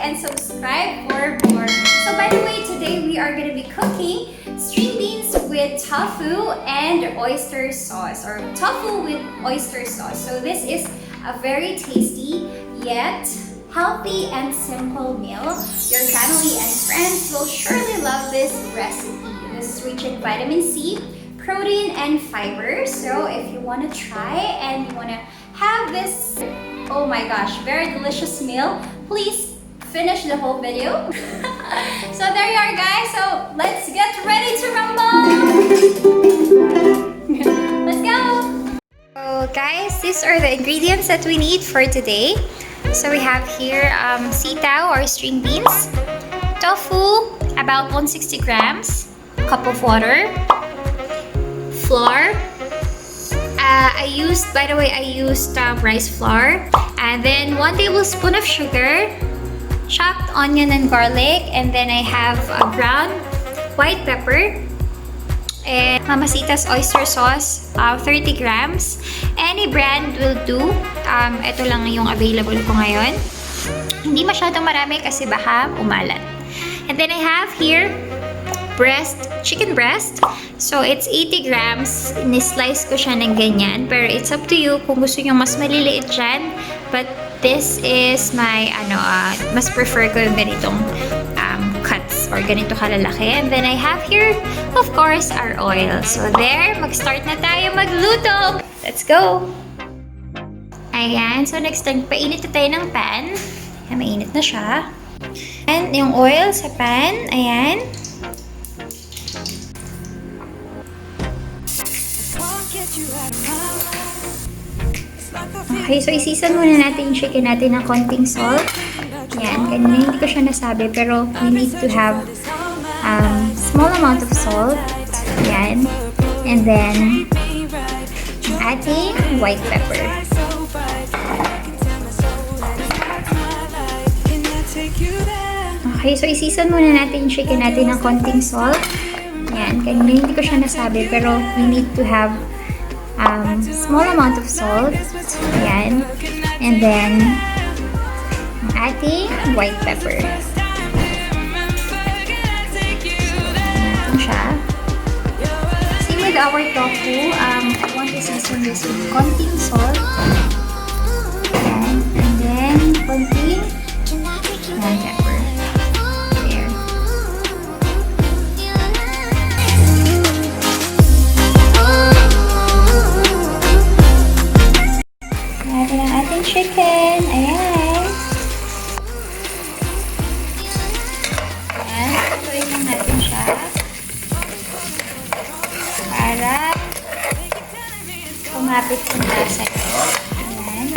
And subscribe for more. So by the way, today we are going to be cooking string beans with tofu and oyster sauce, or tofu with oyster sauce. So this is a very tasty yet healthy and simple meal. Your family and friends will surely love this recipe. This is rich in vitamin C, protein, and fiber. So if you want to try and you want to have this, oh my gosh, very delicious meal, please finish the whole video. So there you are, guys. So let's get ready to rumble. Let's go. So guys, these are the ingredients that we need for today. So we have here sitaw or string beans, tofu about 160 grams, a cup of water, flour. I used rice flour, and then 1 tablespoon of sugar, chopped onion and garlic, and then I have a ground white pepper, and Mamacita's oyster sauce, 30 grams. Any brand will do. Ito lang yung available ko ngayon. Hindi masyadong marami kasi baka umalat. And then I have here chicken breast. So it's 80 grams. Ni-slice ko siya ng ganyan. Pero it's up to you kung gusto nyo mas maliliit dyan. But this is my, mas prefer ko yung ganitong cuts or ganito kalalaki. And then I have here, of course, our oil. So there, mag-start na tayo magluto. Let's go! Ayan. So next time, painit na tayo ng pan. Ayan, mainit na siya. And yung oil sa pan, ayan. Okay, so i-season muna natin yung chicken natin ng konting salt. Yan, kanina hindi ko siya nasabi, pero we need to have small amount of salt. Yan. And then, ating white pepper. Okay, so i-season muna natin yung chicken natin ng konting salt. Yan, kanina hindi ko siya nasabi, pero we need to have small amount of salt. Yan. And then, ating white pepper. Natin siya. Same with our tofu. I want to season this with konting salt. Yan. And then, konting white pepper. There. Natin ang ating chicken. Ayan. Ayan. Tuloy lang natin siya. Para kumapit yung lasa ito. Ayan.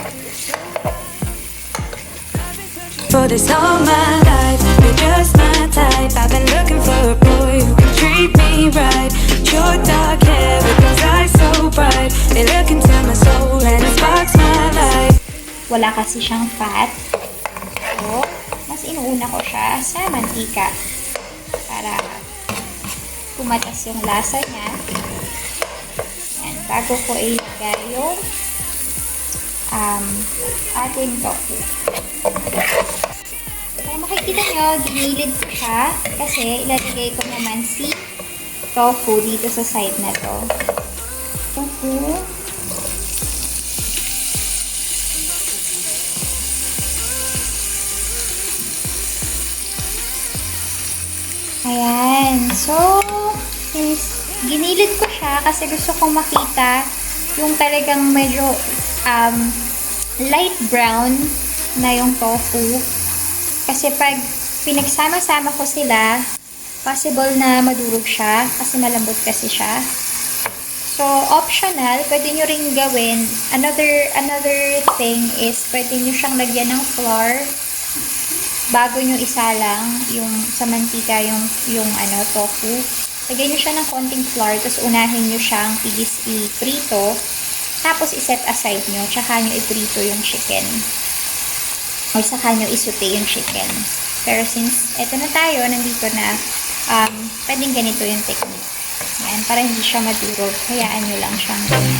For this all my life, you're just my type. I've been looking for a boy who can treat me right. Your dark hair with those eyes so bright, they look into my soul and it sparks my life. Wala kasi siyang fat. So, mas inuuna ko siya sa mantika para pumatas yung lasa niya. Ayan, bago ko ilagay yung ating tofu. Kung makikita nyo, ginilid ko siya kasi ilalagay ko naman si tofu dito sa side na to. Tofu. Ayan. So, ginilid ko siya kasi gusto kong makita yung talagang medyo light brown na yung tofu. Kasi pag pinagsama-sama ko sila, Possible na madurog siya kasi malambot kasi siya. So, optional, pwede nyo rin gawin. Another thing is, pwede nyo siyang lagyan ng flour bago nyo isalang yung sa mantika, yung tofu. Lagyan nyo siya ng konting flour, tapos unahin nyo siyang i-prito, tapos iset aside nyo, tsaka nyo i-prito yung chicken. O saka nyo isute yung chicken. Pero since eto na tayo, nandito na, pwedeng ganito yung technique. Yan, para hindi siya madurog. Hayaan nyo lang siyang ganyan.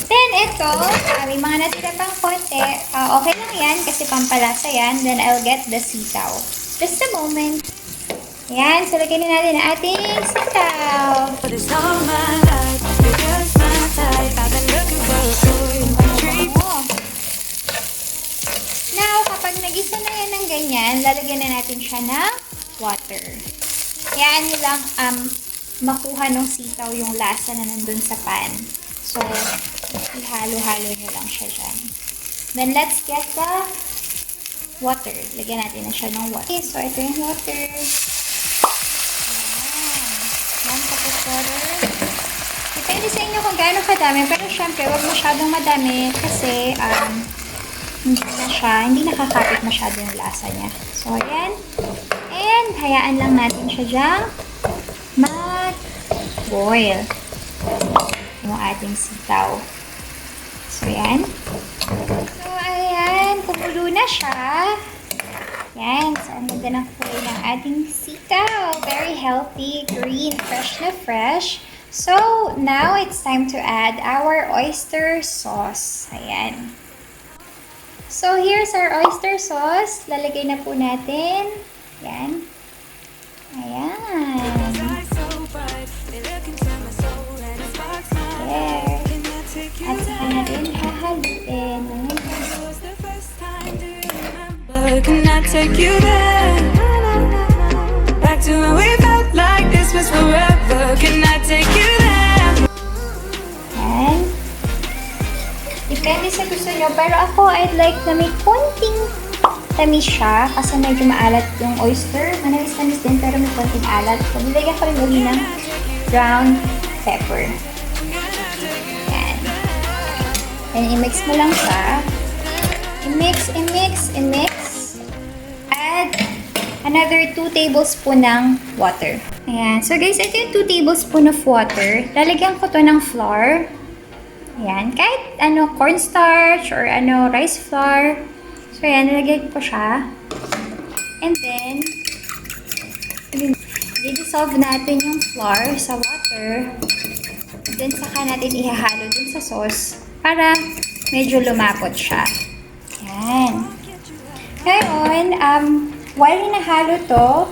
Then, ito, may mga natira pang konti. Okay lang yan kasi pampalasa yan. Then, I'll get the sitaw. Just a moment. Yan, so lagyan na natin ang ating sitaw. Now, kapag nag-isa na yan ng ganyan, lalagyan na natin siya ng water. Hayaan nyo lang makuha ng sitaw yung lasa na nandun sa pan. So, ihalo-halo nyo lang siya dyan. Then, let's get the water. Lagyan natin na siya ng water. Okay, so ito yung water. Yan, tapos water. Depende sa inyo kung gaano kadami. Pero syempre, huwag masyadong madami kasi hindi nakakapit masyado yung lasa niya. So, ayan. And, hayaan lang natin siya dyan mag-boil yung ating sitaw. So, ayan. So, ayan. Kumulo na siya. Yan. So, ang ganda ng kulay ng ating sitaw. Very healthy, green, fresh na fresh. So, now it's time to add our oyster sauce. Ayan. So, here's our oyster sauce. Lalagay na po natin. Ayan. Ayan. There. At saka natin hahaluin. Can I take you there? Back to when we felt like this was forever. Can I take you there? Ayan. Depende sa gusto nyo. Pero ako, I'd like na may konting tamis siya. Kasi medyo maalat yung oyster. Manamis-tamis din pero may konting alat. So, nilagyan ko rin uli ng ground pepper. Ayan. And i-mix mo lang siya. I-mix. Add another 2 tablespoon ng water. Ayan. So guys, ito yung 2 tablespoon of water. Lalagyan ko to ng flour. Ayan. Kahit cornstarch or rice flour. So ayan, nalagyan ko siya. And then, i-dissolve natin yung flour sa water. Then saka natin ihahalo dun sa sauce para medyo lumapot siya. Ayan. Ngayon, while hinahalo to,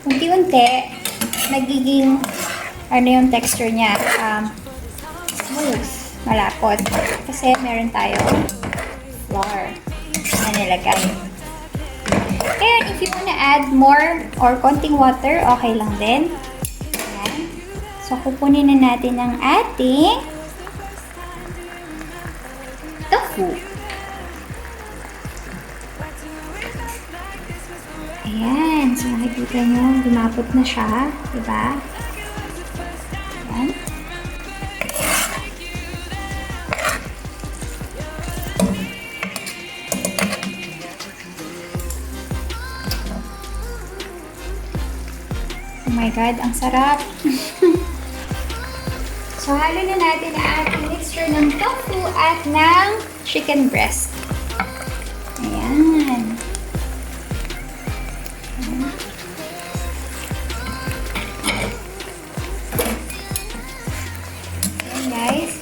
unti-unti, nagiging, yung texture niya, smooth, malapot. Kasi meron tayong flour na nilagay. Ngayon, if you wanna add more or konting water, okay lang din. Ayan. So, kukunin na natin ang ating tofu. Ayan. So, makikita nyo, lumapot na siya. Diba? Ayan. Oh my God, ang sarap. So, halo na natin ang ating mixture ng tofu at ng chicken breast. Ayan. Ayan guys.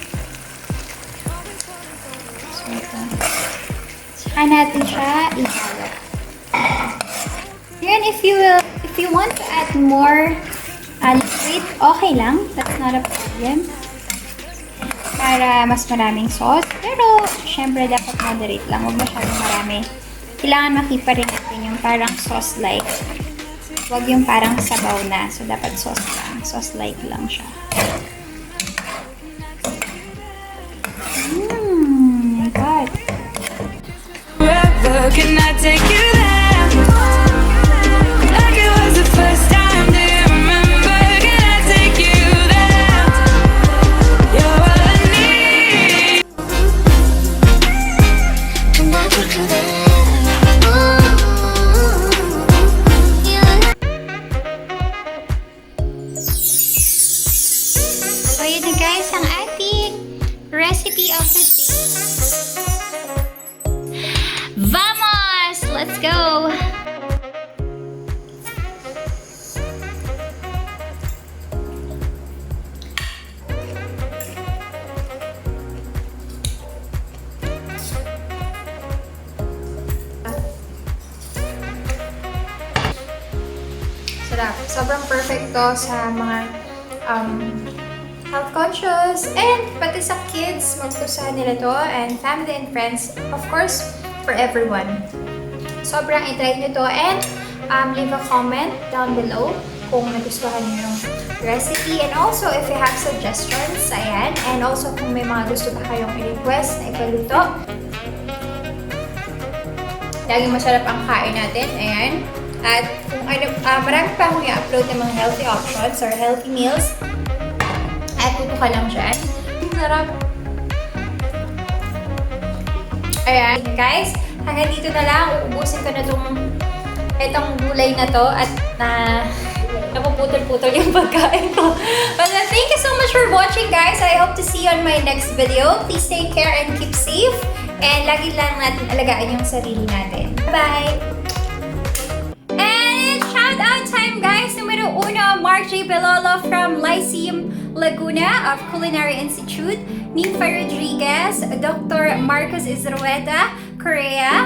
So, ito. Saka natin siya ihalo. Ayan, if you want to add more liquid, okay lang. That's not a problem. Para mas maraming sauce. Pero, syempre, dapat moderate lang. Huwag masyadong marami. Kailangan makipa rin natin yung parang sauce-like. Huwag yung parang sabaw na. So, dapat sauce lang. Sauce-like lang siya. Can I take you there? Like it was the first time. Do you remember? Can I take you there? You're all I need. Can I take you there? So yun na guys, ang ating recipe of the day. Vamos! Let's go! Sarap. Sobrang perfect to sa mga health conscious and pati sa kids, magtusahan nila to, and family and friends, of course, for everyone. Sobrang itry nyo to, and leave a comment down below kung nagustuhan nyo yung recipe, and also if you have suggestions, ayan, and also kung may mga gusto pa kayong i-request na ipaluto. Laging masarap ang kain natin, ayan. At kung ano, marami pa akong i-upload ng mga healthy options or healthy meals. At puto ka lang dyan. Sarap. Ayan, guys. Hanggang dito na lang. Uubusin ko na itong gulay na to. At napuputol-putol yung pagkain ko. But thank you so much for watching, guys. I hope to see you on my next video. Please take care and keep safe. And lagi lang natin alagaan yung sarili natin. Bye! And shout out time, guys. Numero 1, Mark J. Belolo from Lyceum Laguna of Culinary Institute, Ninfa Rodriguez, Dr. Marcos Izrueta, Korea,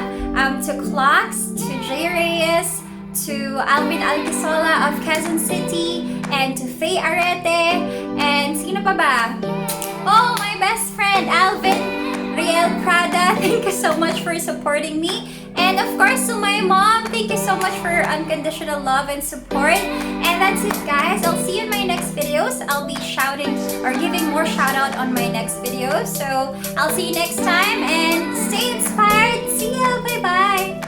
to Clocks, to J. Reyes, to Alvin Alcasola of Quezon City, and to Faye Arete, and sino pa ba? Oh, my best friend, Alvin Riel Prada. Thank you so much for supporting me. And of course, to my mom, thank you so much for your unconditional love and support. And that's it, guys. I'll see you in my next videos. I'll be shouting or giving more shout out on my next videos. So I'll see you next time and stay inspired. See ya. Bye-bye.